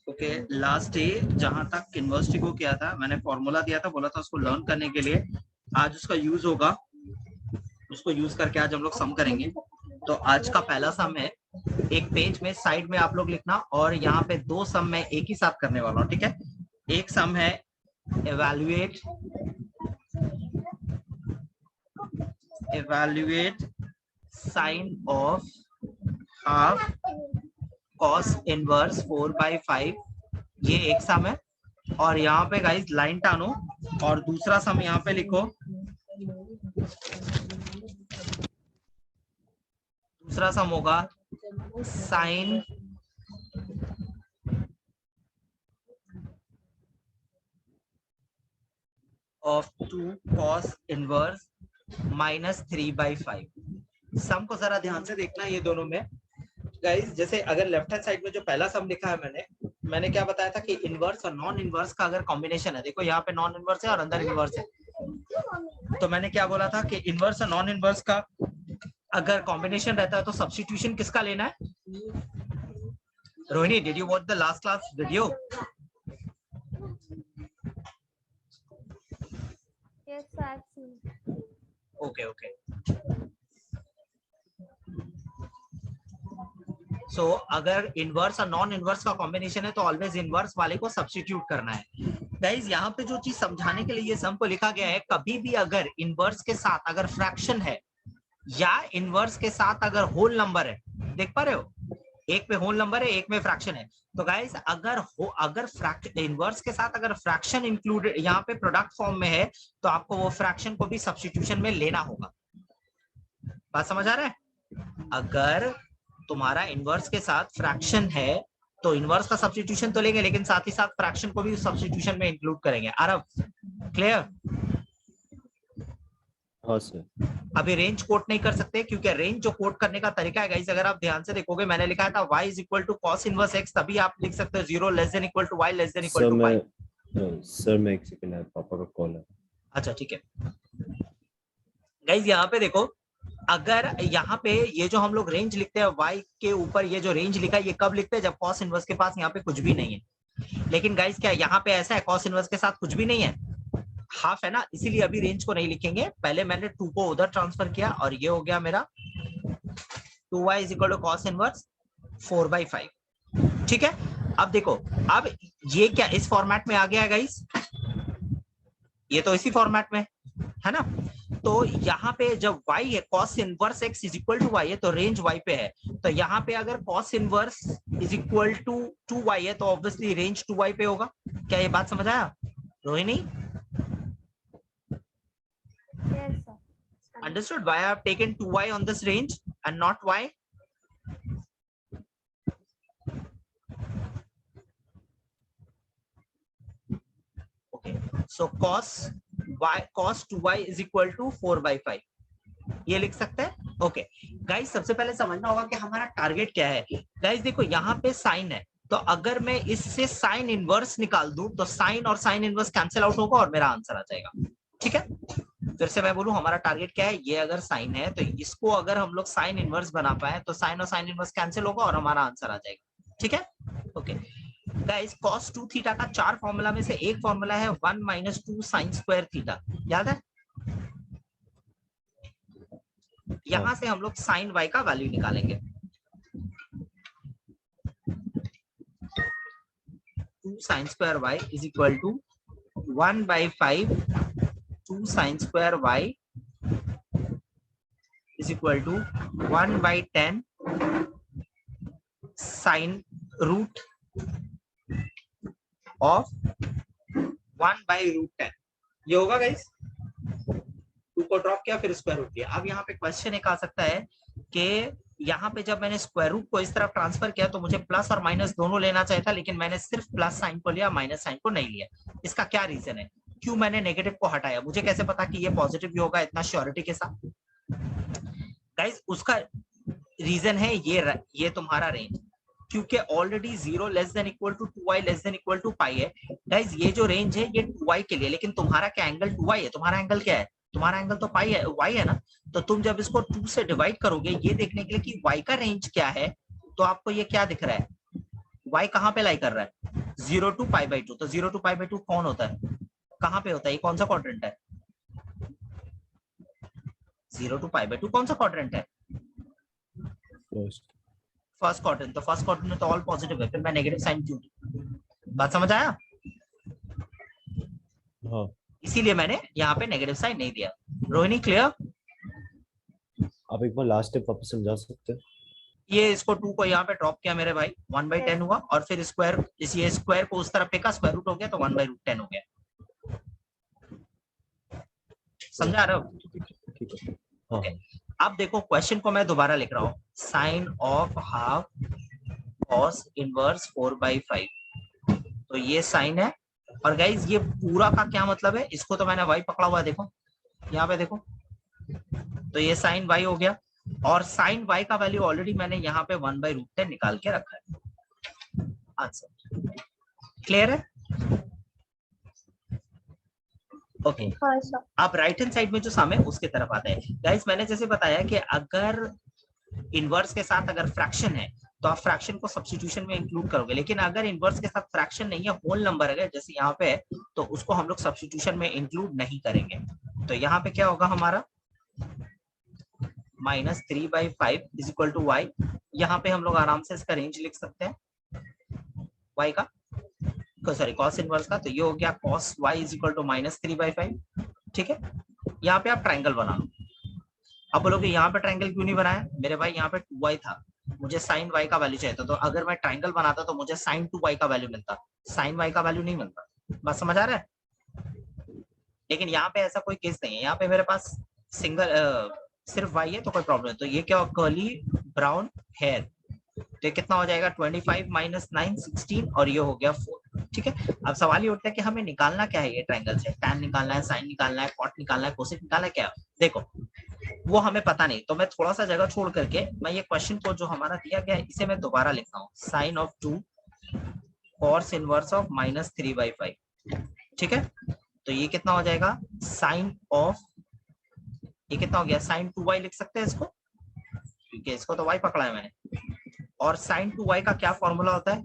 Okay, last day जहां तक इन्वर्सिटी को किया था, मैंने फॉर्मूला दिया था, बोला था उसको लर्न करने के लिए। आज उसका यूज होगा, उसको यूज करके आज हम लोग सम करेंगे। तो आज का पहला सम है, एक पेज में साइड में आप लोग लिखना, और यहाँ पे दो सम मैं एक ही साथ करने वाला हूँ, ठीक है। एक सम है evaluate sine of half cos inverse 4/5, ये एक सम है। और यहाँ पे गाइस लाइन टानो, और दूसरा सम यहाँ पे लिखो। दूसरा सम होगा साइन ऑफ 2 cos इनवर्स -3/5। सम को जरा ध्यान से देखना, ये दोनों में गाइस, जैसे अगर लेफ्ट हैंड साइड में जो पहला सम लिखा है मैंने क्या बताया था कि इनवर्स और नॉन इनवर्स का अगर कॉम्बिनेशन है, देखो यहाँ पे नॉन इनवर्स है और अंदर इनवर्स है, तो मैंने क्या बोला था कि इनवर्स और नॉन इनवर्स का अगर कॉम्बिनेशन रहता है तो सब्स्टिट्यूशन किसका लेना है। Rohini, did you watch the last class video? Yes, I've seen. Okay. सो अगर इनवर्स और नॉन इनवर्स का कॉम्बिनेशन है तो ऑलवेज इनवर्स वाले को सब्स्टिट्यूट करना है। गाइस यहाँ पे जो चीज समझाने के लिए ये सम को लिखा गया है, कभी भी अगर इनवर्स के साथ अगर फ्रैक्शन है या इनवर्स के साथ अगर होल नंबर है, देख पा रहे हो, एक पे होल नंबर है, एक में फ्रैक्शन है, तो गाइस अगर इनवर्स के साथ अगर फ्रैक्शन इंक्लूडेड यहाँ पे प्रोडक्ट फॉर्म में है, तो आपको वो फ्रैक्शन को भी सब्स्टिट्यूशन में लेना होगा। बात समझ आ रहा है? अगर तुम्हारा इनवर्स के साथ फ्रैक्शन है तो इनवर्स का सब्स्टिट्यूशन तो लेंगे, लेकिन साथ ही साथ फ्रैक्शन को भी सब्स्टिट्यूशन में इंक्लूड करेंगे। आरव, क्लियर? हाँ सर। अभी रेंज कोट नहीं कर सकते, क्योंकि रेंज जो कोट करने का तरीका है गाइस, अगर आप ध्यान से देखोगे, मैंने लिखा था y is equal to cos inverse x, तभी आप लिख सकते हो 0 less than equal to y less than equal to y। Sir मैं एक सेकंड, पापा का कॉल है। अच्छा ठीक है गाइस, यहाँ पे देखो, अगर यहाँ पे ये जो हम लोग रेंज लिखते हैं y के ऊपर, ये जो रेंज लिखा है ये कब लिखते हैं, जब cos इनवर्स के पास यहाँ पे कुछ भी नहीं है। लेकिन गाइस क्या यहाँ पे ऐसा है, cos इनवर्स के साथ कुछ भी नहीं है, हाफ है ना, इसीलिए अभी रेंज को नहीं लिखेंगे। पहले मैंने 2 को उधर ट्रांसफर किया और ये हो गया मेरा 2y is equal to cos inverse 4/5, ठीक है। अब देखो, अब ये क्या इस फॉर्मेट में आ गया है गाइस, ये तो इसी फॉर्मेट में है ना। तो यहाँ पे जब y है, cos inverse x is equal to y है, तो रेंज y पे है। तो यहाँ पे अगर cos inverse is equal to 2y है, तो ऑब्वियसली रेंज 2y पे होगा। क्या ये बात समझ आया Rohini? Yes, sir. Understood why I have taken 2y on this range and not y? Okay, so cos 2y is equal to 4/5, ये लिख सकते हैं। ओके गाइस, सबसे पहले समझना होगा कि हमारा टारगेट क्या है। गाइस देखो, यहाँ पे साइन है, तो अगर मैं इससे साइन इनवर्स निकाल दूं तो साइन और साइन इनवर्स कैंसिल आउट होगा और मेरा आंसर आ जाएगा, ठीक है। फिर से मैं बोलूं, हमारा टारगेट क्या है, ये अगर साइन है तो इसको अगर हम लोग साइन इनवर्स बना पाए तो साइन और साइन इनवर्स कैंसिल होगा और हमारा आंसर आ जाएगा, ठीक है। ओके गाइस, cos 2 थीटा का 4 फॉर्मूला में से एक फॉर्मूला है 1 - 2 sin स्क्वायर थीटा, याद है? यहां से हम लोग sin y का वैल्यू निकालेंगे। 2 sin square y is equal to 1/5 2 sin square y is equal to 1/10 sin root of 1/√10, ये होगा गाइस। 2 को ड्रॉप किया, फिर स्क्वायर रूट किया। अब यहाँ पे क्वेश्चन एक आ सकता है कि यहाँ पे जब मैंने स्क्वायर रूट को इस तरफ ट्रांसफर किया तो मुझे प्लस और माइनस दोनों लेना चाहिए था, लेकिन मैंने सिर्फ प्लस साइन को लिया, माइनस साइन को नहीं लिया। इसका क्या रीजन है, क्यों मैंने नेगेटिव को हटाया? मुझे कैसे पता कि ये पॉजिटिव भी होगा इतना श्योरिटी के साथ? गाइस उसका रीजन है ये तुम्हारा रेंज, क्योंकि already 0 less than equal to 2y less than equal to pi है। गाइस ये जो रेंज है ये 2y के लिए, लेकिन तुम्हारा क्या एंगल 2y है, तुम्हारा एंगल क्या है? तुम्हारा एंगल तो पाई है, y है ना। तो तुम जब इसको 2 से डिवाइड करोगे ये देखने के लिए कि y का रेंज क्या है, तो आपको ये क्या दिख रहा है, y कहाँ पे लाई कर रहा है? 0 to π/2, तो 0 to π/2 कौन होता है, कहाँ पे होता है, ये कौन सा क्वाड्रेंट है, 0 to π/2 कौन सा क्वाड्रेंट है, First. फर्स्ट क्वाड्रेंट, तो फर्स्ट क्वाड्रेंट में तो ऑल पॉजिटिव है, फिर मैं नेगेटिव साइन क्यों दूं? बात समझ आया? हाँ, इसीलिए मैंने यहाँ पे नेगेटिव साइन नहीं दिया। रोहिणी क्लियर? आप एक बार लास्ट स्टेप वापस समझा सकते हैं? ये इसको 2 को यहाँ पे ड्रॉप किया मेरे भाई, 1/10 हुआ, और फिर स्क्वायर, इस ये स्क्वायर को उस तरफ फेंका, स्क्वायर रूट हो गया, तो 1/10 हो गया। समझा रहे हो? ठीक है। हाँ, Okay. अब देखो क्वेश्चन को मैं दोबारा लिख रहा हूँ, sine of half cos inverse 4/5, तो ये साइन है, और गाइज ये पूरा का क्या मतलब है, इसको तो मैंने y पकड़ा हुआ है, देखो यहाँ पे देखो, तो ये साइन y हो गया, और साइन y का वैल्यू ऑलरेडी मैंने यहाँ पे 1/√10 निकाल के रखा है। आंसर क्लियर है? ओके हाँ सर। आप राइट हैंड साइड में जो सम है उसके तरफ आता है। गाइस मैंने जैसे बताया कि अगर इनवर्स के साथ अगर फ्रैक्शन है तो आप फ्रैक्शन को सब्स्टिट्यूशन में इंक्लूड करोगे, लेकिन अगर इनवर्स के साथ फ्रैक्शन नहीं है, होल नंबर है जैसे यहाँ पे है, तो उसको हम लोग सब्स्टिट्यूशन में इंक्लूड नहीं करेंगे। तो यहाँ पे क्या होगा हमारा, -3/5 इज इक्वल टू y, यहाँ पे हम लोग आराम से इसका रेंज लिख सकते हैं y का, सॉरी कॉस इनवर्स का, तो ये हो गया cos y is equal to -3/5। ठीक है, यहाँ पे आप ट्रायंगल बना लो। अब बोलोगे यहाँ पे ट्रायंगल क्यों नहीं बनाया, मेरे भाई यहाँ पे 2y था, मुझे sin y का वैल्यू चाहिए था, तो अगर मैं ट्रायंगल बनाता तो मुझे sin 2y का वैल्यू मिलता, sin y का वैल्यू नहीं मिलता। बात समझ आ रहा है? लेकिन यहाँ पे ऐसा कोई केस नहीं है, यहाँ पे मेरे पास सिंगल सिर्फ y है, तो कोई प्रॉब्लम है। तो ये क्या, कर्ली ब्राउन हेयर, तो कितना हो जाएगा, 25 - 9 16, और ये हो गया 4। ठीक है, अब सवाल ये उठता है कि हमें निकालना क्या है, ये ट्रायंगल से tan निकालना है, sin निकालना है, cot निकालना है, कोसेक निकालना है, क्या देखो वो हमें पता नहीं, तो मैं थोड़ा सा जगह छोड़ करके मैं ये क्वेश्चन को जो हमारा दिया गया है इसे मैं दोबारा लिखता हूँ, sin of 2 cos inverse of -3/5। ठीक है, तो ये कितना हो जाएगा, sin ऑफ, ये कितना हो गया, sin 2y लिख सकते हैं इसको, क्योंकि इसको तो y पकड़ा है मैंने, और sin 2y का क्या फॉर्मूला होता है,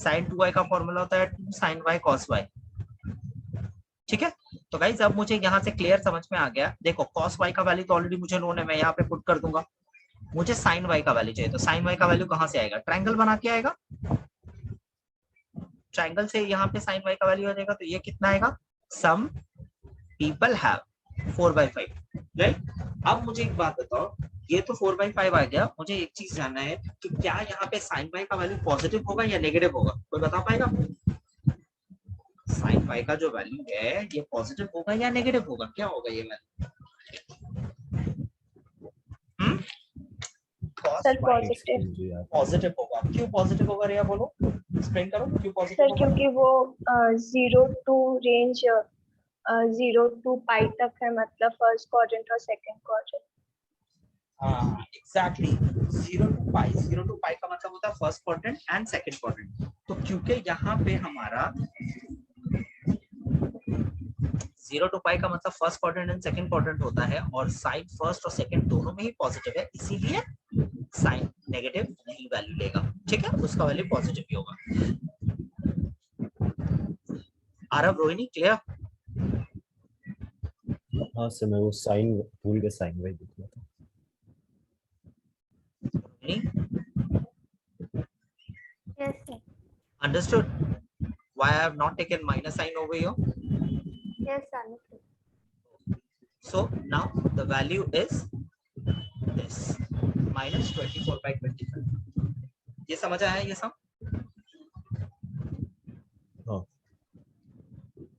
sin 2y का फॉर्मूला होता है 2 sin y cos y। ठीक है, तो गाइस अब मुझे यहाँ से क्लियर समझ में आ गया, देखो cos y का वैल्यू तो ऑलरेडी मुझे नोन है, मैं यहाँ पे पुट कर दूंगा, मुझे sin y का वैल्यू चाहिए, तो sin y का वैल्यू कहाँ से आएगा, ट्रायंगल बना के आएगा, ट्रायंगल से यहाँ पे sin y का वैल्यू आ जाएगा, तो ये कितना आएगा, सम पीपल हैव 4/5। राइट, अब मुझे एक बात बताओ, ये तो 4/5 आ गया, मुझे एक चीज जानना है कि क्या यहाँ पे sin y का वैल्यू पॉजिटिव होगा या नेगेटिव होगा, कोई बता पाएगा? sin y का जो वैल्यू है ये पॉजिटिव होगा या नेगेटिव होगा, क्या होगा ये वैल्यू? Sir positive. पॉजिटिव होगा, क्यों पॉजिटिव होगा रिया, बोलो एक्सप्लेन करो क्यों पॉजिटिव सर होगा? क्योंकि वो 0 to रेंज 0 to पाई तक है, मतलब फर्स्ट क्वाड्रेंट और सेकंड क्वाड्रेंट। हाँ एग्जैक्टली, 0 to पाई का मतलब होता है first quadrant and second quadrant. तो क्योंकि यहाँ पे हमारा 0 to पाई का मतलब first quadrant and second quadrant होता है, और साइन फर्स्ट और सेकंड दोनों में ही पॉजिटिव है, इसीलिए साइन नेगेटिव नहीं वैल्यू लेगा। ठीक है, उसका वैल्यू पॉजिटिव ही होगा। आरव, रोहिणी क्लियर? हाँ सर, मैं वो साइन भूल गया, साइन वाई देखना था। Yes sir. Understood why I have not taken minus sign over here? Yes sir. So now the value is this, -24/25। ये समझ आया ये सब? हाँ,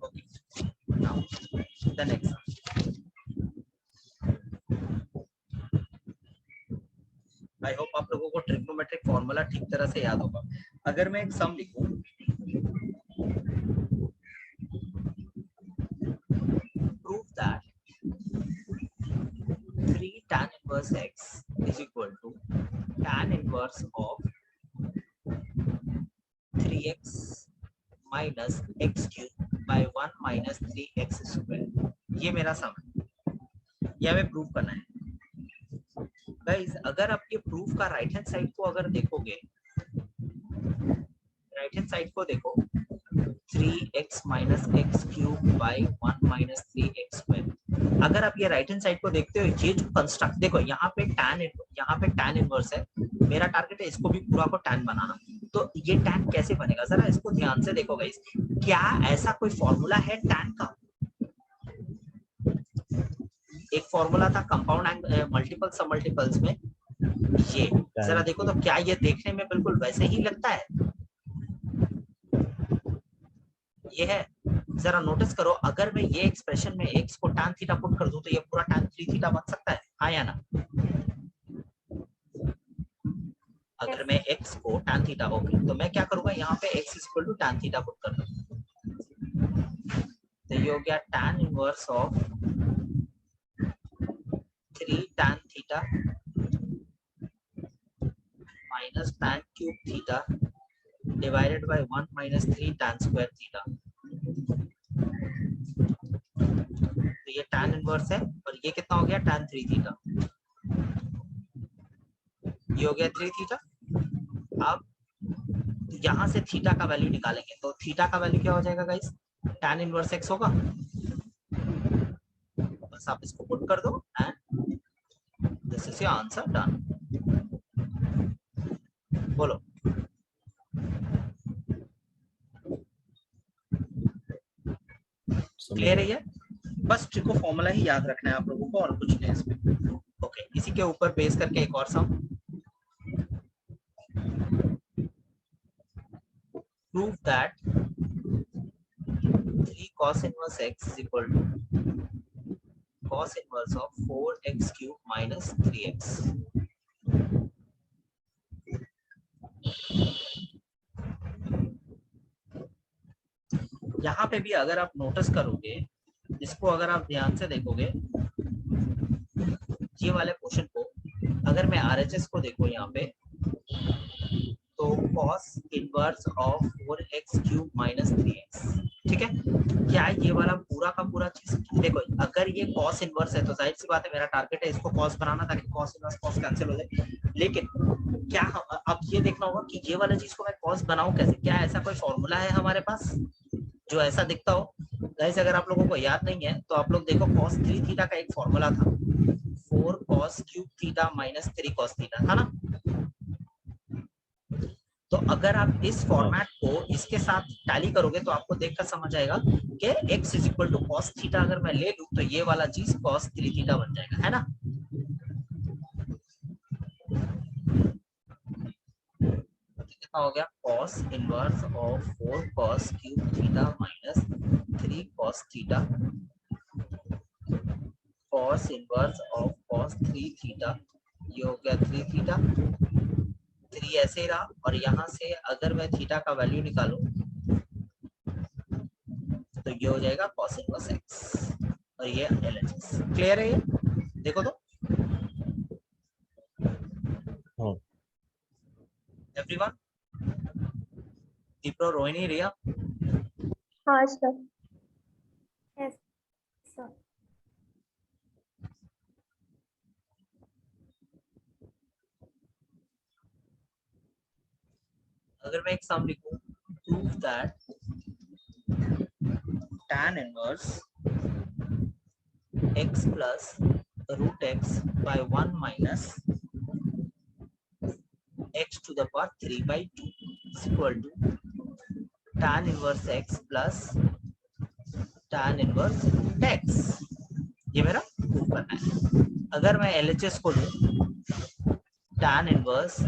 Okay. Now the next one. I hope आप लोगों को ट्रिग्नोमेट्रिक फॉर्मूला ठीक तरह से याद होगा। अगर मैं एक सम लिखूं, prove that 3 tan inverse x is equal to tan inverse of 3x minus x cube by 1 minus 3x square। ये मेरा सम है, ये हमें प्रूव करना है। गाइस अगर आप ये प्रूफ का राइट हैंड साइड को अगर देखोगे, राइट हैंड साइड को देखो 3x minus x cube by 1 minus 3x square. अगर आप ये राइट हैंड साइड को देखते हो, ये जो कंस्ट्रक्ट देखो यहाँ पे tan इनवर्स है, मेरा टारगेट है इसको भी पूरा को tan बनाना। तो ये tan कैसे बनेगा, जरा इसको ध्यान से देखो गाइस। क्या ऐसा कोई फॉर्मूला है tan का? एक फॉर्मूला था कंपाउंड मल्टीपल सब मल्टीपल्स में, ये जरा देखो तो क्या ये देखने में बिल्कुल वैसे ही लगता है? ये है, जरा नोटिस करो, अगर मैं ये एक्सप्रेशन में x को tan थीटा पुट कर दूं तो ये पूरा tan 3 थीटा बन सकता है, हाँ या ना? अगर मैं x को tan थीटा, ओके, तो मैं क्या करूंगा यहाँ पे x equal to tan theta put कर दूं, तो ये हो गया tan inverse of 3 tan theta minus tan cube theta divided by 1 minus 3 tan square theta. तो ये tan इनवर्स है और ये कितना हो गया tan 3 थीटा, ये हो गया 3 थीटा। अब यहां से थीटा का वैल्यू निकालेंगे, तो थीटा का वैल्यू क्या हो जाएगा गाइस? tan इनवर्स x होगा, बस आप इसको पुट कर दो and this is your answer, done. बोलो क्लियर है ये? बस ट्रिको फॉर्मूला ही याद रखना है आप लोगों को और कुछ नहीं इसमें। ओके, इसी के ऊपर बेस करके एक और सम, prove that 3 cos inverse x is equal to cos inverse of 4x cube minus 3x। यहाँ पे भी अगर आप नोटिस करोगे, इसको अगर आप ध्यान से देखोगे, ये वाले क्वेश्चन को अगर मैं RHS को देखो यहाँ पे, तो cos inverse of 4x cube minus 3x, ठीक है? क्या ये वाला पूरा का पूरा चीज देखो, अगर ये cos इनवर्स है तो जाहिर सी बात है मेरा टारगेट है इसको cos बनाना ताकि cos इनवर्स cos कैंसिल हो जाए। लेकिन क्या अब ये देखना होगा कि ये वाला चीज को मैं cos बनाऊं कैसे? क्या ऐसा कोई फॉर्मूला है हमारे पास जो ऐसा दिखता हो? गाइस अगर आप लोगों को याद नहीं है तो आप लोग देखो cos 3 थीटा का एक फॉर्मूला था, 4 cos cube theta minus 3 cos theta था ना? तो अगर आप इस फॉर्मेट को इसके साथ टैली करोगे तो आपको देखकर समझ आएगा कि x is equal to cos theta अगर मैं ले लूं तो ये वाला चीज cos 3 थीटा बन जाएगा, है ना? कितना हो गया? cos inverse of 4 cos cube theta minus 3 cos theta, cos inverse of cos 3 theta, ये हो गया 3 थीटा, 3 ऐसे ही रहा, और यहाँ से अगर मैं थीटा का वैल्यू निकालूं तो ये हो जाएगा cos इनवर्स x और ये LHS। क्लियर है ये? देखो तो एवरीवन, दीप्रो, रोहिणी, रिया, हाँ सर। Yes sir. अगर मैं एक सम लिखूं, prove that tan inverse x plus root x by 1 minus x to the power 3 by 2 is equal to tan inverse x plus tan inverse root x, ये मेरा prove करना है। अगर मैं LHS को लूं, tan inverse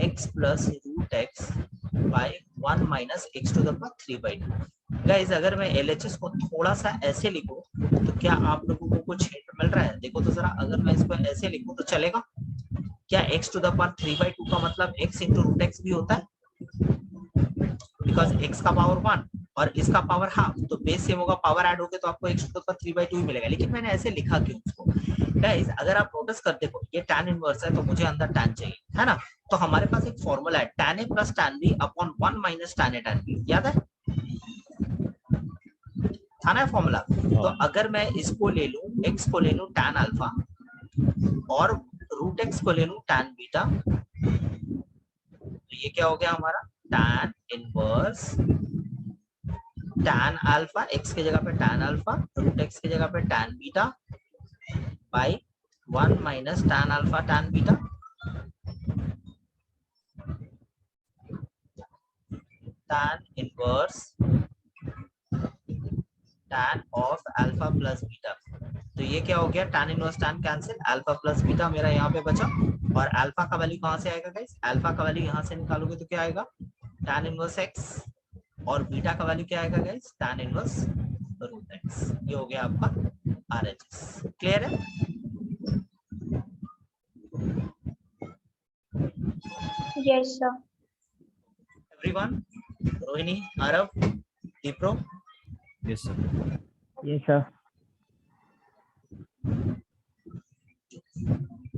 x plus root x by 1 minus x to the power 3 by 2। Guys अगर मैं LHS को थोड़ा सा ऐसे लिखूं तो क्या आप लोगों को कुछ हिंट मिल रहा है? देखो तो जरा, अगर मैं इसको ऐसे लिखूं तो चलेगा क्या? x to the power 3 by 2 का मतलब x इंटू रूट x भी होता है, बिकॉज x का पावर 1 और इसका पावर हाफ, तो बेस सेम होगा, पावर ऐड होगे तो आपको x to the power 3 by 2 ही मिलेगा। लेकिन मैंने ऐसे लिखा क्यों इसको? गाइस अगर आप नोटिस कर देखो, ये tan इनवर्स है तो मुझे अंदर tan चाहिए, है ना? तो हमारे पास एक फॉर्मूला है tan a plus tan b upon 1 minus tan a tan b, याद है? था ना फॉर्मूला? तो अगर मैं इसको ले लूं, x को ले लूं tan अल्फा और रूट x को ले लूं tan बीटा, तो ये क्या हो गया हमारा? tan inverse tan alpha, x की जगह पे tan अल्फा, रूट x की जगह पे tan beta by 1 minus tan alpha tan beta, tan inverse tan of alpha plus beta. तो ये क्या हो गया, tan inverse tan cancel, alpha plus beta मेरा यहाँ पे बचा। और अल्फा का वैल्यू कहाँ से आएगा गाइस, अल्फा का वैल्यू यहाँ से निकालोगे तो क्या आएगा, tan इनवर्स x, और बीटा का वैल्यू क्या आएगा guys, tan inverse root x। ये हो गया आपका RHS। क्लियर है? Yes, sir. Everyone, Rohini, Aarav, Dipro, Yes, sir. Yes, sir.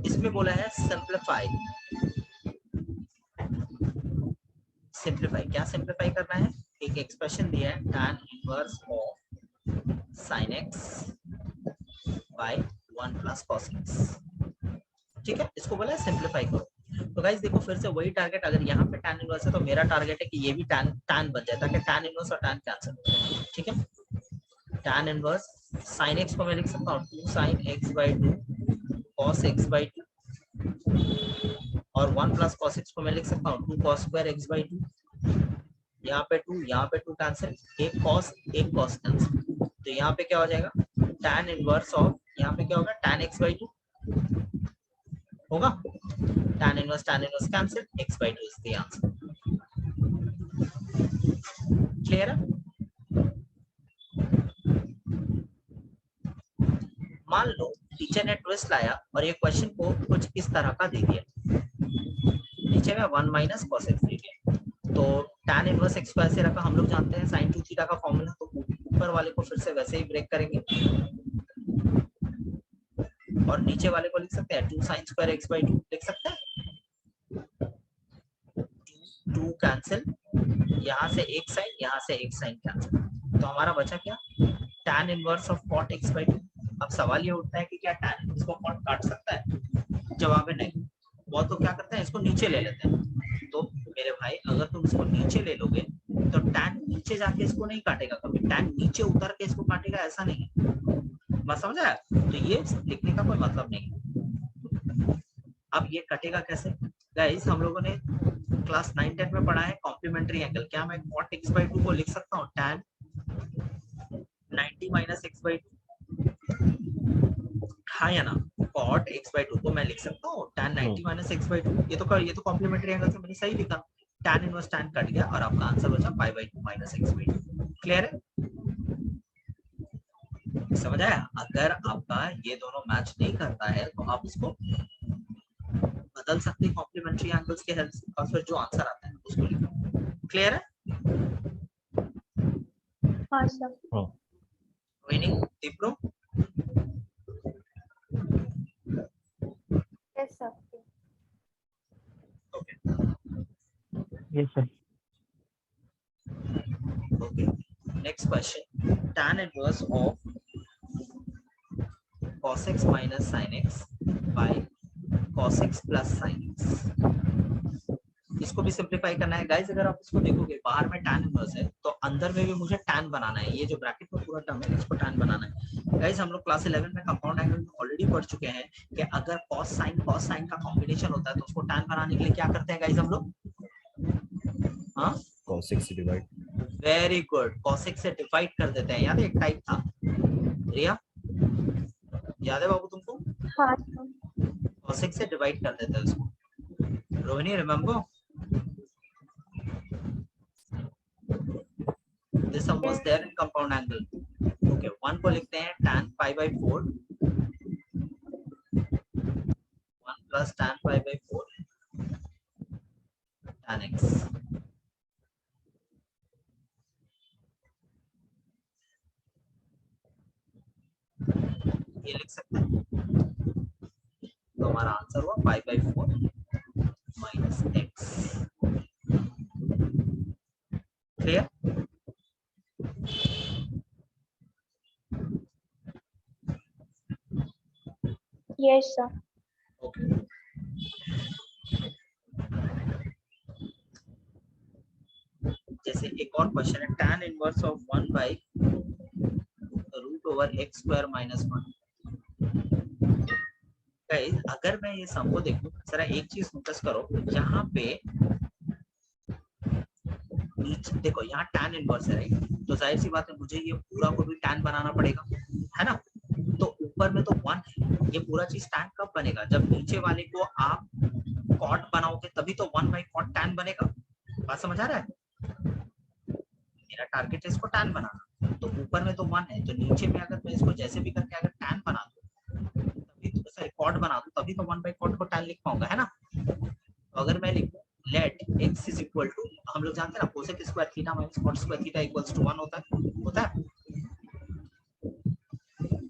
इसमें बोला है सिंप्लीफाई। सिंप्लीफाई क्या सिंप्लीफाई करना है, एक एक्सप्रेशन दिया है tan inverse of sin x by 1 plus cos x। ठीक है, इसको बोला है सिंप्लीफाई करो। तो गाइस देखो फिर से वही टारगेट, अगर यहाँ पे tan इनवर्स है तो मेरा टारगेट है कि ये भी tan बन जाए ताकि tan इनवर्स और tan कैंसिल हो जाए। ठीक है, tan इनवर्स sin x को मैं लिख सकता हूँ 2 sin x by 2 cos x by 2, और 1 प्लस cos x को मैं लिख सकता हूँ 2 cos square x by 2। यहाँ पे 2 कैंसिल, एक cos कैंसिल, तो यहाँ पे क्या हो जाएगा, tan इनवर्स ऑफ, यहाँ पे क्या होगा tan x by 2 होगा, tan inverse cancel, x by 2 is the answer. Clear है? मान लो टीचर ने ट्विस्ट लाया और ये क्वेश्चन को कुछ इस तरह का दे दिया, नीचे में 1 माइनस cos x दे दिया, तो tan इनवर्स x को ऐसे रखा, हम लोग जानते हैं sin 2 थीटा का फॉर्मूला, तो ऊपर वाले को फिर से वैसे ही ब्रेक करेंगे और नीचे वाले को लिख सकते हैं 2 sin square x by 2 लिख सकते हैं, 2 कैंसिल, यहाँ से एक साइन, यहाँ से एक साइन कैंसिल, तो हमारा बचा क्या, tan inverse of cot x by 2। अब सवाल ये उठता है कि क्या tan इनवर्स को cot काट सकता है, जवाब है नहीं। बहुत तो क्या करते हैं, इसको नीचे ले लेते हैं। तो मेरे भाई अगर तुम इसको नीचे ले लोगे तो tan नीचे जाके इसको नहीं काटेगा कभी, tan नीचे उतर के इसको काटेगा, ऐसा नहीं है, बात समझ आया? तो ये लिखने का कोई मतलब नहीं। अब ये कटेगा कैसे गाइस, हम लोगों ने क्लास 9-10 में पढ़ा है कॉम्प्लीमेंट्री एंगल। क्या मैं cot x by 2 को लिख सकता हूँ tan 90 माइनस x by 2, हाँ या ना, cot x by 2 को मैं लिख सकता हूँ tan 90 माइनस x by 2। ये तो कॉम्प्लीमेंट्री एंगल से मैंने सही लिखा, tan इनवर्स tan कट गया और आपका आंसर बचा pi by 2 minus x by 2। Clear है? समझ आया? अगर आपका ये दोनों मैच नहीं करता है तो आप इसको बदल सकते हैं कॉम्प्लीमेंट्री एंगल्स के हेल्प से, और फिर जो आंसर आता है उसको लिखो। क्लियर है? हाँ सर। विनिंग Dipro, Yes, sir. Okay Yes, sir. Okay. Next question, tan inverse of cos x minus sin x by cos x plus sin x। इसको भी सिंप्लीफाई करना है गाइस। अगर आप इसको देखोगे बाहर में tan इनवर्स है तो अंदर में भी मुझे tan बनाना है, ये जो ब्रैकेट में पूरा टर्म है इसको tan बनाना है। गाइस हम लोग क्लास 11 में कंपाउंड एंगल में ऑलरेडी पढ़ चुके हैं कि अगर cos sin का कॉम्बिनेशन होता है तो उसको tan बनाने के लिए क्या करते हैं गाइस हम लोग, हाँ cos x से divide. Very good, cos x से डिवाइड कर देते हैं। याद है एक टाइप था, रिया याद है बाबू तुमको, हाँ सर। cos x से डिवाइड कर देते हैं उसको। Rohini remember this sum was there in compound angle। okay, 1 को लिखते हैं tan pi by 4, 1 plus tan pi by 4 tan x। ये लिख सकते हैं, तो हमारा आंसर हुआ pi by 4 minus x। Clear? Yes, sir. Okay जैसे एक और क्वेश्चन है, tan inverse of 1 by root over x square minus 1। Guys अगर मैं ये सम को देखूं, जरा एक चीज नोटिस करो, यहाँ पे नीचे देखो, यहाँ tan इनवर्स है राइट, तो जाहिर सी बात है मुझे ये पूरा को भी tan बनाना पड़ेगा, है ना। तो ऊपर में तो 1 है, ये पूरा चीज tan कब बनेगा, जब नीचे वाले को आप cot बनाओगे तभी तो 1 बाई cot tan बनेगा। बात समझ आ रहा है, मेरा टारगेट है इसको tan बनाना, तो ऊपर में तो 1 है, तो नीचे में अगर मैं इसको जैसे भी करके अगर tan बना दूं तभी तो, सॉरी cot बना दूं तभी तो 1 बाई cot को tan लिख पाऊंगा, है ना। तो अगर मैं लिखूं let x is equal to, हम लोग जानते हैं ना cosec square theta minus cot square theta equals to 1 होता है।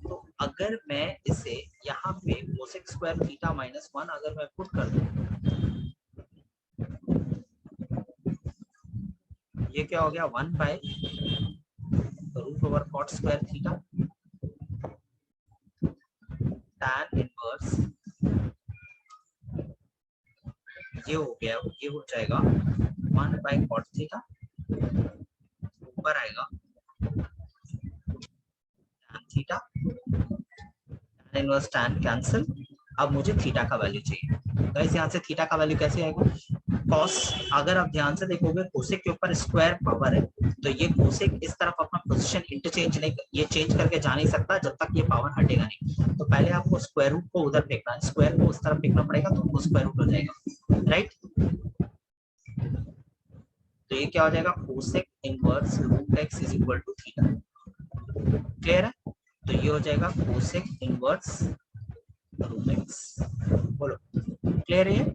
तो अगर मैं इसे यहाँ पे कोसेक स्क्वायर थीटा माइनस 1 अगर मैं पुट कर दूं, ये क्या हो गया 1 by root over cot square theta tan inverse, ये हो गया, ये हो जाएगा 1 बाय कॉट थीटा, ऊपर आएगा tan theta, tan inverse tan cancel. अब मुझे थीटा का वैल्यू चाहिए, गाइस यहाँ से थीटा का वैल्यू कैसे आएगा, कॉस, अगर आप ध्यान से देखोगे कोसेक के ऊपर स्क्वायर पावर है, तो ये कोसेक इस तरफ अपना पोजीशन इंटरचेंज नहीं, ये चेंज करके जा नहीं सकता जब तक ये पावर हटेगा नहीं। तो पहले आपको स्क्वायर रूट को उधर फेंकना है, स्क्वायर को उस तरफ फेंकना पड़ेगा, तो वो स्क्वायर रूट हो जाएगा राइट। तो ये क्या हो जाएगा, cosec inverse root x is equal to theta. Clear है, तो ये हो जाएगा कोसेक इनवर्स रूट एक्स। बोलो क्लियर है,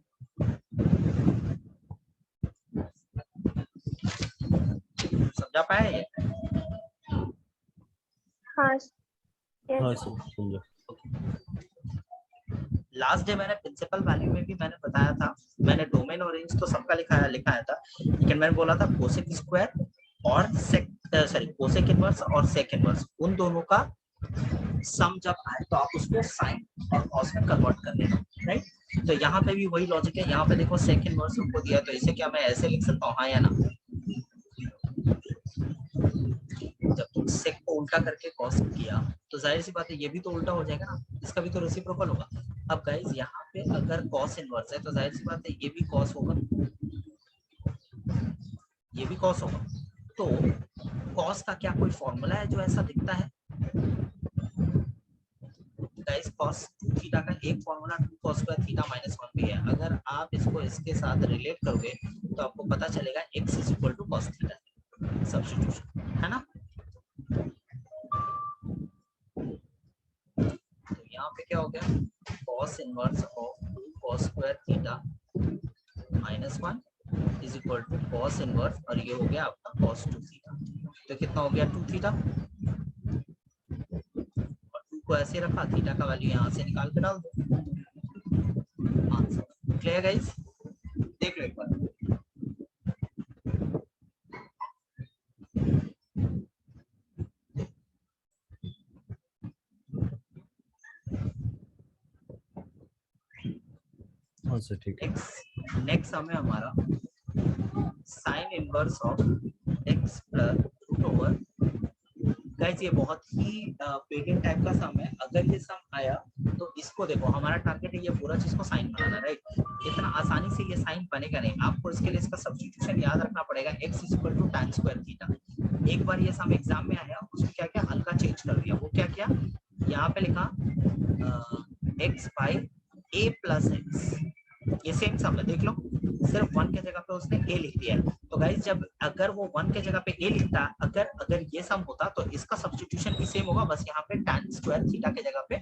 समझा पाए ये? हाँ हाँ yes. सर समझो। लास्ट डे मैंने प्रिंसिपल वैल्यू में भी मैंने बताया था, मैंने डोमेन और रेंज तो सबका लिखाया था, लेकिन मैंने बोला था कोसेक स्क्वायर और सेक, सॉरी कोसेक इनवर्स और सेक इनवर्स, उन दोनों का सम जब आए तो आप उसको साइन और कॉस में कन्वर्ट कर लेना राइट। तो यहाँ पे भी वही लॉजिक है, यहाँ पे देखो सेक इनवर्स हमको दिया, तो इसे क्या मैं ऐसे लिख सकता हूँ, हाँ या ना। जब तुम सेक को उल्टा करके कॉस किया तो जाहिर सी बात है ये भी तो उल्टा हो जाएगा ना, इसका भी तो रेसिप्रोकल होगा। अब गाइस यहाँ पे अगर कॉस इनवर्स है तो जाहिर सी बात है ये भी कॉस होगा, ये भी कॉस होगा। तो कॉस का क्या कोई फॉर्मूला है जो ऐसा दिखता है गाइस, कॉस थीटा का एक formula 2 cos square theta minus 1 भी है। अगर आप इसको इसके साथ रिलेट करोगे तो आपको पता चलेगा x is equal to cos theta, substitution, है ना। तो यहाँ पे क्या हो गया, cos inverse of 2 cos square theta minus 1 is equal to cos inverse, और ये हो गया आपका cos 2 थीटा। तो कितना हो गया 2 थीटा, और 2 को ऐसे रखा, थीटा का वैल्यू यहाँ से निकाल के डाल दो, आंसर। क्लियर गाइस, देख लो एक बार। हाँ सर ठीक है। नेक्स्ट हमें हमारा sine inverse of x plus root over, guys ये बहुत ही पेडिंग टाइप का सम है। अगर ये सम आया तो इसको देखो, हमारा टारगेट है ये पूरा चीज को साइन बनाना राइट। इतना आसानी से ये साइन बनेगा नहीं, आपको इसके लिए इसका सब्स्टिट्यूशन याद रखना पड़ेगा, x is equal to tan square theta. एक बार ये सम एग्जाम में आया, उसमें क्या क्या हल्का चेंज कर दिया, वो क्या क्या, यहाँ पे लिखा x by a plus x, ये सेम सम है देख लो, सिर्फ 1 के जगह पे उसने a लिख दिया है। तो गाइस जब अगर वो 1 के जगह पे a लिखता, अगर ये सम होता तो इसका सब्स्टिट्यूशन भी सेम होगा, बस यहाँ पे tan स्क्वायर थीटा के जगह पे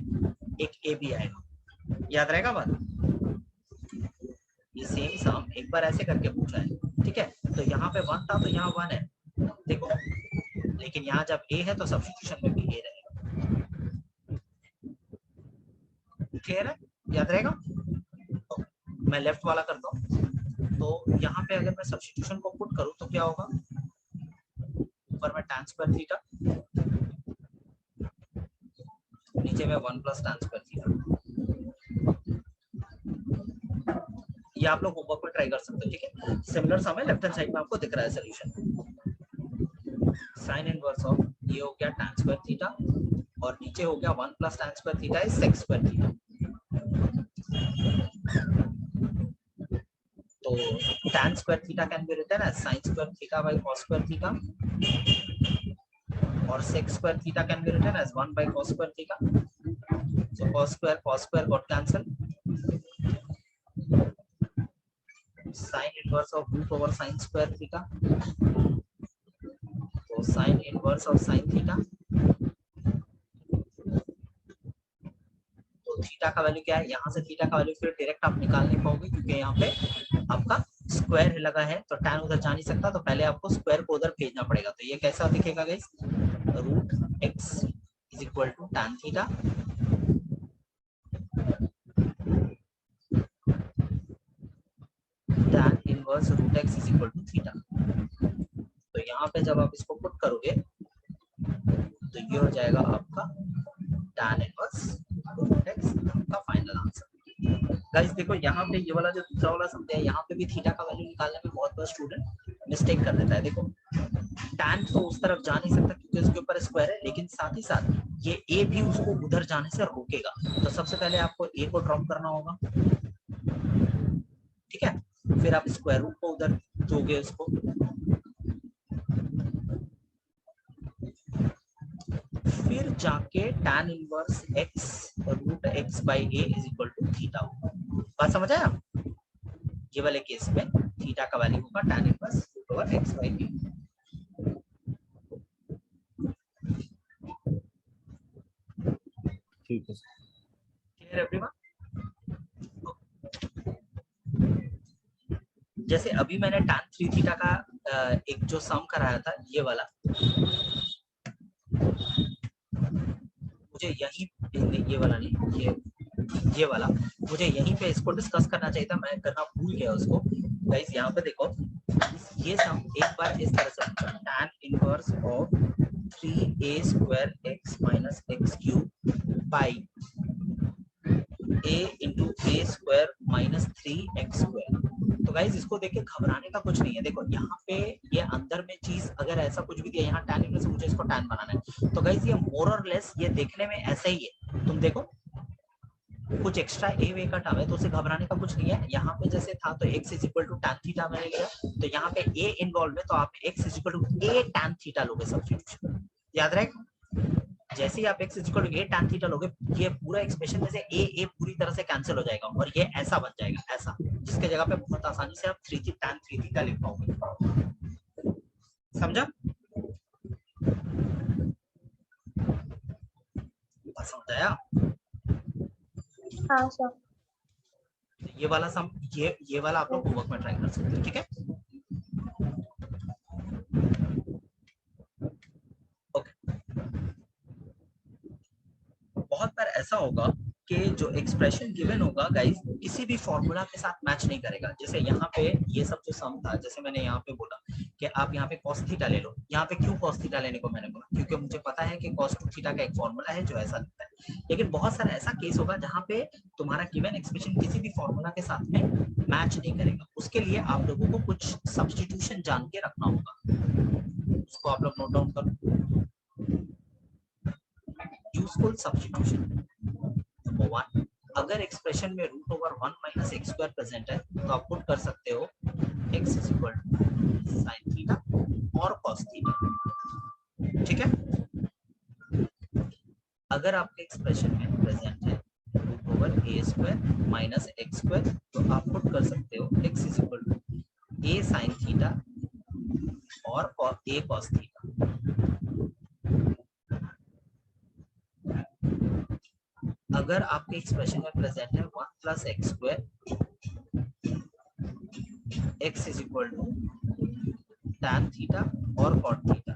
एक a भी आएगा, याद रहेगा बात। ये सेम सम एक बार ऐसे करके पूछा है, ठीक है। तो यहाँ पे 1 था तो यहाँ 1 है देखो, लेकिन यहाँ जब a है तो सब्स्टिट्यूशन में भी a रहेगा। क्लियर है, याद रहेगा। मैं लेफ्ट वाला करता हूँ, तो यहाँ पे अगर मैं सब्स्टिट्यूशन को पुट करूँ तो क्या होगा, ऊपर में tan स्क्वायर थीटा, नीचे में 1 प्लस tan स्क्वायर थीटा, ये आप लोग होमवर्क में ट्राई कर सकते हो, ठीक है। सिमिलर सम है, लेफ्ट हैंड साइड में आपको दिख रहा है सोल्यूशन। साइन इनवर्स ऑफ ये हो गया tan स्क्वायर थीटा और नीचे हो गया 1 plus tan square theta is sec square theta. तो tan square theta can be written as sin square theta by cos square theta और sec square theta can be written as 1 by cos square theta. So cos square got cancelled. Sin inverse of root over sin square theta. So sin inverse of sin theta. तो theta का value क्या है, यहाँ से theta का value फिर direct आप निकाल नहीं पाओगे क्योंकि यहाँ पे आपका स्क्वायर लगा है, तो tan उधर जा नहीं सकता, तो पहले आपको स्क्वायर को उधर भेजना पड़ेगा। तो ये कैसा दिखेगा guys, root x is equal to tan theta tan inverse root x is equal to theta. तो यहाँ पे जब आप इसको पुट करोगे तो ये हो जाएगा आपका tan इनवर्स रूट x, आपका फाइनल आंसर। गाइस देखो यहाँ पे ये वाला जो दूसरा वाला सम है, यहाँ पे भी थीटा का वैल्यू निकालने में बहुत बार स्टूडेंट मिस्टेक कर देता है। देखो tan तो उस तरफ जा नहीं सकता क्योंकि उसके ऊपर स्क्वायर है, लेकिन साथ ही साथ ये a भी उसको उधर जाने से रोकेगा। तो सबसे पहले आपको a को ड्रॉप करना होगा, ठीक है, फिर आप स्क्वायर रूट को उधर दोगे उसको, फिर जाके tan inverse x root x by a is equal to theta होगा। बात समझ आया? ये वाले केस में थीटा का वैल्यू होगा tan inverse root over x by a। ठीक है क्लियर एवरीवन? जैसे अभी मैंने tan 3 थीटा का एक जो सम कराया था, ये वाला मुझे यही, ये वाला नहीं, ये वाला मुझे यहीं पे इसको डिस्कस करना चाहिए था, मैं करना भूल गया उसको। गाइस यहाँ पे देखो, ये सम एक बार इस तरह से tan inverse of 3a square x minus x cube by a into a square minus 3x square. तो गाइस इसको देख के घबराने का कुछ नहीं है। देखो यहाँ पे ये अंदर में चीज अगर ऐसा कुछ भी दिया, यहाँ tan इनवर्स से मुझे इसको tan बनाना है, तो गाइस ये मोर और लेस ये देखने में ऐसा ही है। तुम देखो कुछ एक्स्ट्रा ए वे का टर्म है, तो उसे घबराने का कुछ नहीं है। यहाँ पे जैसे था तो x is equal to tan theta मैंने लिया, तो यहाँ पे a इन्वॉल्व है तो आप x is equal to a tan theta लोगे सब्स्टिट्यूशन, याद रहेगा। जैसे ही आप x is equal to a tan theta लोगे, ये पूरा एक्सप्रेशन में से a पूरी तरह से कैंसिल हो जाएगा और ये ऐसा बन जाएगा, ऐसा, जिसके जगह पे बहुत आसानी से आप 3 tan 3 थीटा लिख पाओगे। समझा? समझ आया? हाँ सर। ये वाला सम, ये वाला आप लोग होमवर्क में ट्राई कर सकते हो, ठीक है। ओके, बहुत बार ऐसा होगा कि जो एक्सप्रेशन गिवन होगा गाइस किसी भी फॉर्मूला के साथ मैच नहीं करेगा। जैसे यहाँ पे ये सब जो सम था, जैसे मैंने यहाँ पे बोला कि आप यहाँ पे cos थीटा ले लो, यहाँ पे क्यों cos थीटा लेने को मैंने बोला, क्योंकि मुझे पता है कि cos 2 थीटा का एक फॉर्मूला है जो ऐसा दिखता है। लेकिन बहुत सारा ऐसा केस होगा जहाँ पे तुम्हारा गिवन एक्सप्रेशन किसी भी फॉर्मूला के साथ में मैच नहीं करेगा। उसके लिए आप लोगों को कुछ सब्स्टिट्यूशन जान के रखना होगा, उसको आप लोग नोट डाउन करो। यूजफुल सब्स्टिट्यूशन नंबर 1, अगर एक्सप्रेशन में root over 1 minus x square present है तो आप पुट कर सकते हो x is equal to sine theta और कॉस थीटा, ठीक है। अगर आपके एक्सप्रेशन में प्रेजेंट है root over a square minus x square, तो आप पुट कर सकते हो x is equal to a sine theta और a कॉस थीटा। अगर आपके एक्सप्रेशन में प्रेजेंट है 1 plus x square, x is equal to tan theta और cot थीटा।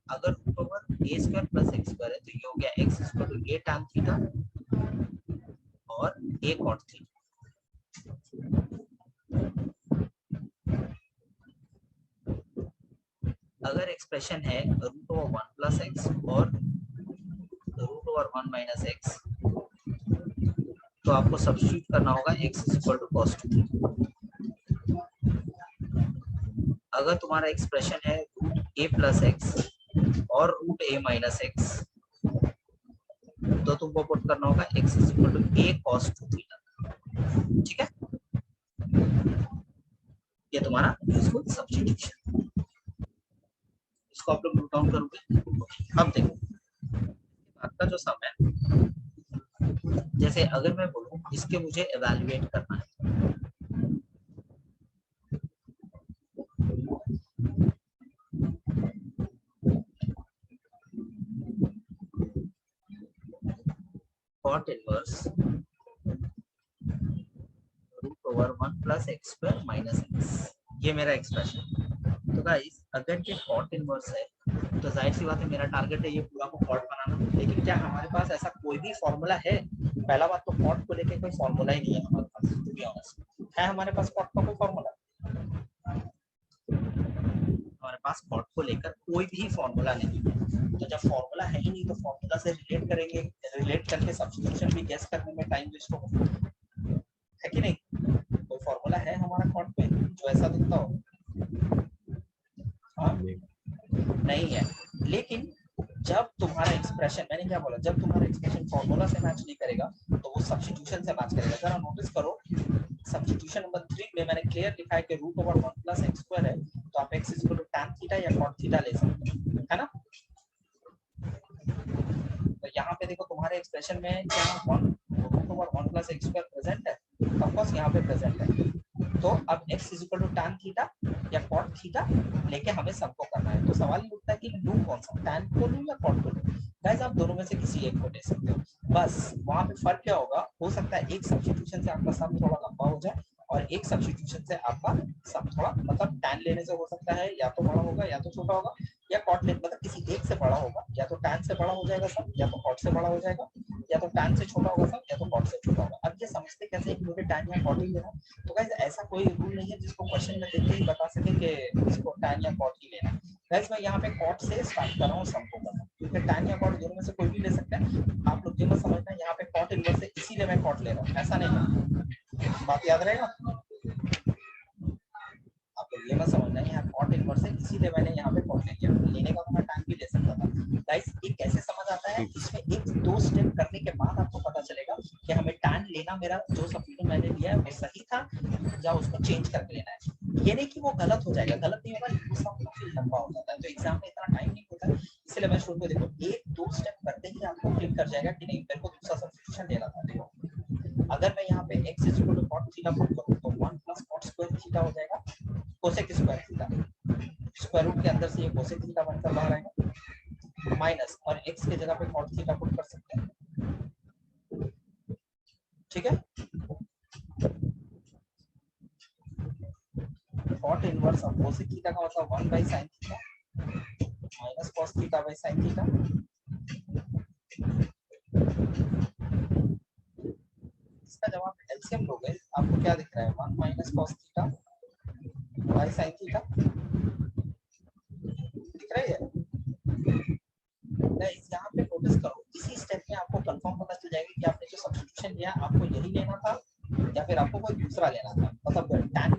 अगर root over a square plus x square है तो ये हो गया x is equal to a tan theta और a cot थीटा। अगर एक्सप्रेशन है रूट ओवर 1 प्लस एक्स और ओवर 1 माइनस एक्स, तो आपको सब्स्टिट्यूट करना होगा x is equal to cos 2 theta. अगर तुम्हारा एक्सप्रेशन है रूट a प्लस एक्स और रूट a माइनस एक्स, तो तुमको पुट करना होगा x is equal to a cos 2 theta. ठीक है, ये तुम्हारा यूजफुल सब्स्टिट्यूशन। इसको आप लोग नोट डाउन करोगे। अब देखो आपका जो सम है, जैसे अगर मैं बोलूं इसके मुझे एवेल्युएट करना है, cot inverse root over 1 plus x square minus x, ये मेरा एक्सप्रेशन। तो गाइस अगर ये cot इनवर्स है तो जाहिर सी बात है मेरा टारगेट है ये पूरा को cot बनाना, लेकिन क्या हमारे पास ऐसा कोई भी फॉर्मूला है? पहला बात तो cot को लेके कोई फॉर्मूला ही नहीं है हमारे पास, टू बी ऑनेस्ट। है हमारे पास cot का कोई फॉर्मूला? हमारे पास cot को लेकर कोई भी फॉर्मूला नहीं है। तो जब फॉर्मूला है ही नहीं तो फॉर्मूला से रिलेट करेंगे, रिलेट करके सब्स्टिट्यूशन भी गेस करने में टाइम वेस्ट होगा, है कि नहीं? कोई फॉर्मूला है हमारा cot पे जो ऐसा दिखता हो? हाँ नहीं है। लेकिन जब तुम्हारा एक्सप्रेशन, मैंने क्या बोला, जब तुम्हारा एक्सप्रेशन फॉर्मूला से मैच नहीं करेगा तो वो सब्स्टिट्यूशन से मैच करेगा। जरा नोटिस करो, सब्स्टिट्यूशन नंबर 3 में मैंने क्लियर लिखा है कि root over 1 plus x square है, तो आप x equal to tan theta या cot थीटा ले सकते हैं, है ना? तो यहाँ पे देखो तुम्हारे एक्सप्रेशन में क्या 1 root over 1 plus x square present है, ऑफ कोर्स यहाँ पे प्रेजेंट है। तो अब x is equal to tan theta या cot थीटा लेके हमें सबको करना है। तो सवाल ये उठता है कि लूं कौन सा, tan को लूं या cot को लूं? गाइस आप दोनों में से किसी एक को ले सकते हो, बस वहां पे फर्क क्या होगा, हो सकता है एक सब्स्टिट्यूशन से आपका सम थोड़ा लंबा हो जाए और एक सब्स्टिट्यूशन से आपका सम थोड़ा, मतलब tan लेने से हो सकता है या तो बड़ा होगा या तो छोटा होगा, या cot ले मतलब किसी एक से बड़ा होगा, या तो tan से बड़ा हो जाएगा सम, या तो cot से बड़ा हो जाएगा, या तो tan से छोटा होगा सम, या तो cot से छोटा होगा। अब ये समझते कैसे है कि मुझे tan या cot ही लेना? तो गाइस ऐसा कोई रूल नहीं है जिसको क्वेश्चन में देख के ही बता सके कि इसको tan या cot ही लेना। गाइस मैं यहाँ पे cot से स्टार्ट कर रहा हूँ सम को करना, क्योंकि tan या cot दोनों में से कोई भी ले सकते हैं। आप लोग ये मत समझना यहाँ पे cot इनवर्स है इसीलिए मैं cot ले रहा हूँ, ऐसा नहीं है, बात याद रहेगा। आप लोग ये मत समझना यहाँ cot इनवर्स है इसीलिए मैंने यहाँ पे cot ले लिया, लेने का मैं tan भी ले सकता था। गाइस ये कैसे समझ आता है, इसमें एक दो स्टेप करने के बाद आपको पता चलेगा कि हमें tan लेना, मेरा जो सब्स्टिट्यूशन मैंने लिया है वो सही था या उसको चेंज करके लेना है। ये नहीं कि वो गलत हो जाएगा, गलत नहीं होगा, लेकिन उसका काफी लंबा हो जाता है, तो एग्जाम में इतना टाइम नहीं होता है, इसलिए मैं शुरू में देखो एक दो स्टेप करते ही आपको क्लिक कर जाएगा कि नहीं मेरे को दूसरा सब्स्टिट्यूशन लेना था। देखो अगर मैं यहाँ पे x is equal to cot theta put करूं तो 1 प्लस cot स्क्वायर थीटा हो जाएगा, cosec square theta, square root के अंदर से ये कोसेक थीटा बनकर बाहर आएगा, माइनस और x के जगह पे cot थीटा पुट कर सकते हैं। ठीक है, cot inverse of cosec theta का मतलब 1 by sin theta minus cos theta by sin theta. इसका जब आप एलसीएम लोगे आपको क्या दिख रहा है, 1 minus cos theta by sin theta दिख रहा है। गाइस यहाँ पे नोटिस करो, इसी स्टेप में आपको कंफर्म पता चल जाएगा कि आपने जो सब्स्टिट्यूशन लिया आपको यही लेना था या फिर आपको कोई दूसरा लेना था, मतलब tan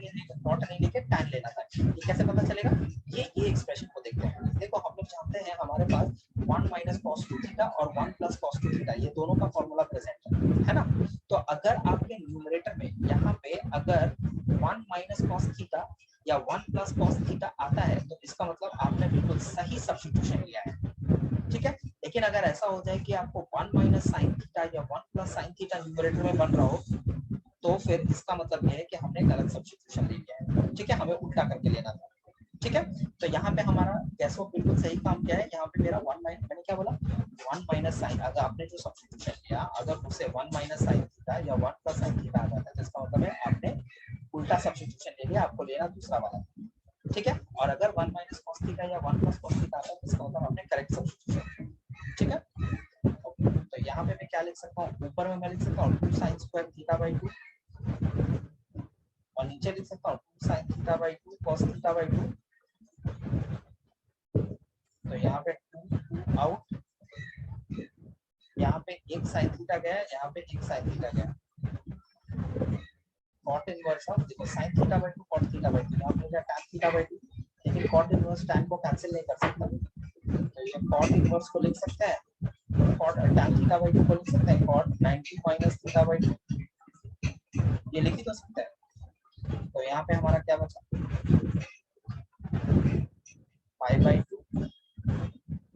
नॉट नहीं लेके tan लेना था। ये कैसे पता चलेगा, ये एक्सप्रेशन को देखते हैं। देखो हम लोग जानते हैं हमारे पास 1 माइनस cos 2 थीटा और 1 प्लस cos 2 थीटा ये दोनों का फॉर्मूला प्रेजेंट है ना। तो अगर आपके न्यूमरेटर में यहाँ पे अगर 1 माइनस cos थीटा या 1 प्लस cos थीटा आता है तो इसका मतलब आपने बिल्कुल सही सब्स्टिट्यूशन लिया है। ठीक है, लेकिन अगर ऐसा हो जाए कि आपको 1 माइनस sin थीटा या 1 प्लस sin थीटा न्यूमरेटर में बन रहा हो तो फिर इसका मतलब यह है कि हमने गलत सब्स्टिट्यूशन ले लिया है। ठीक है, हमें उल्टा करके लेना था। ठीक है, तो यहाँ पे हमारा गैस बिल्कुल सही काम किया है। यहाँ पे मेरा 1 माइनस, मैंने क्या बोला, 1 माइनस साइन, अगर आपने जो सब्स्टिट्यूशन लिया अगर उसे 1 माइनस साइन थीटा या 1 प्लस साइन थीटा आ जाता है जिसका मतलब है आपने उल्टा सब्स्टिट्यूशन ले लिया, आपको लेना दूसरा वाला। ठीक है, और अगर 1 माइनस cos थीटा या 1 प्लस cos थीटा आता है इसका मतलब आपने करेक्ट सब्स्टिट्यूशन। ठीक है, तो यहाँ पे मैं क्या लिख सकता हूँ, ऊपर में मैं लिख सकता हूँ 2 sin स्क्वायर थीटा बाय 2 और नीचे लिख सकता हूँ 2 sin theta by 2 cos theta by 2। तो यहाँ पे 2 आउट यहाँ पे एक साइन थीटा गया, यहाँ पे एक साइन थीटा गया। कॉट इनवर्स ऑफ, देखो sine theta by 2 cot theta by 2, यहाँ पे क्या tan थीटा बाय 2, लेकिन कॉट इनवर्स tan को कैंसिल नहीं कर सकता, तो ये कॉट इनवर्स को लिख सकते हैं, कॉट tan थीटा बाय 2 को लिख सकते हैं कॉट 90 माइनस थीटा बाय 2, ये लिख ही तो सकते हैं। तो यहाँ पे हमारा क्या बचा, pi by 2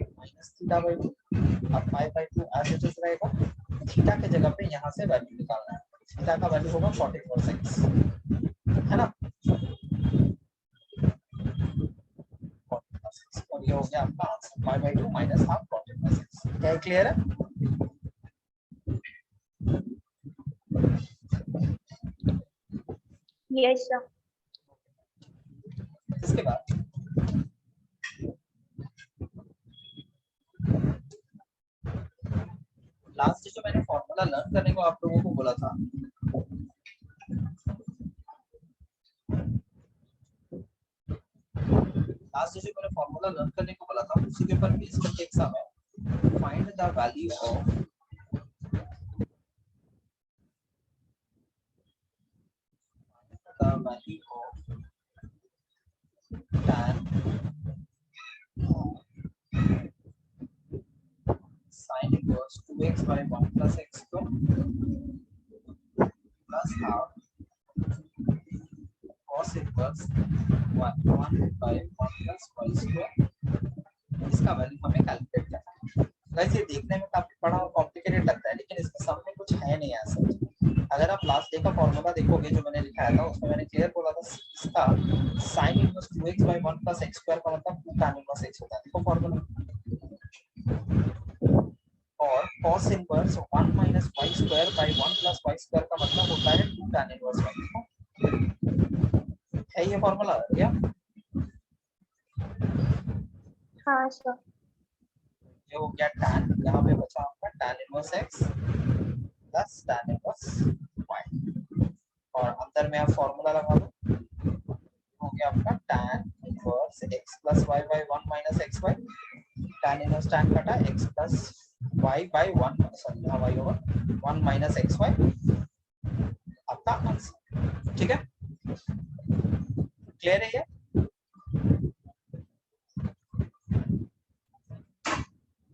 minus theta by 2, अब पाई बाय 2 ऐसे इट इज रहेगा, थीटा के जगह पे यहाँ से वैल्यू निकालना है, थीटा का वैल्यू होगा cot इनवर्स x, है ना, cot इनवर्स x, और ये हो गया आपका answer, pi by 2 minus half cot inverse x। क्या क्लियर है? Yes sir. इसके बाद लास्ट जो मैंने फॉर्मूला लर्न करने को आप लोगों को बोला था, लास्ट जो मैंने फॉर्मूला लर्न करने को बोला था उसी के ऊपर बेस करके एग्जाम है, find the value of tan sin inverse 2x by 1 plus x square plus half cos inverse 1 by 1 plus y square, इसका वैल्यू हमें कैलकुलेट करना है। गाइस ये देखने में काफी बड़ा और कॉम्प्लिकेटेड लगता है, लेकिन इसके सामने कुछ है नहीं ऐसा। अगर आप लास्ट डे का फॉर्मूला देखोगे जो मैंने लिखाया था, उसमें मैंने क्लियर बोला था इसका sin inverse 2x by 1 plus x square का मतलब 2 tan इनवर्स x होता है, देखो फॉर्मूला, और cos inverse 1 minus y square by 1 plus y square का मतलब होता है 2 tan इनवर्स y, देखो है ये फॉर्मूला क्या? हाँ सर। ये हो गया tan, यहाँ पे बचा आपका tan inverse x plus tan inverse y, और अंदर में आप फॉर्मूला लगा दो, हो गया आपका tan inverse x plus y by 1 minus xy, tan inverse tan कटा x plus y by 1, sorry यहाँ y होगा 1 minus xy, आपका आंसर। ठीक है, क्लियर है ये?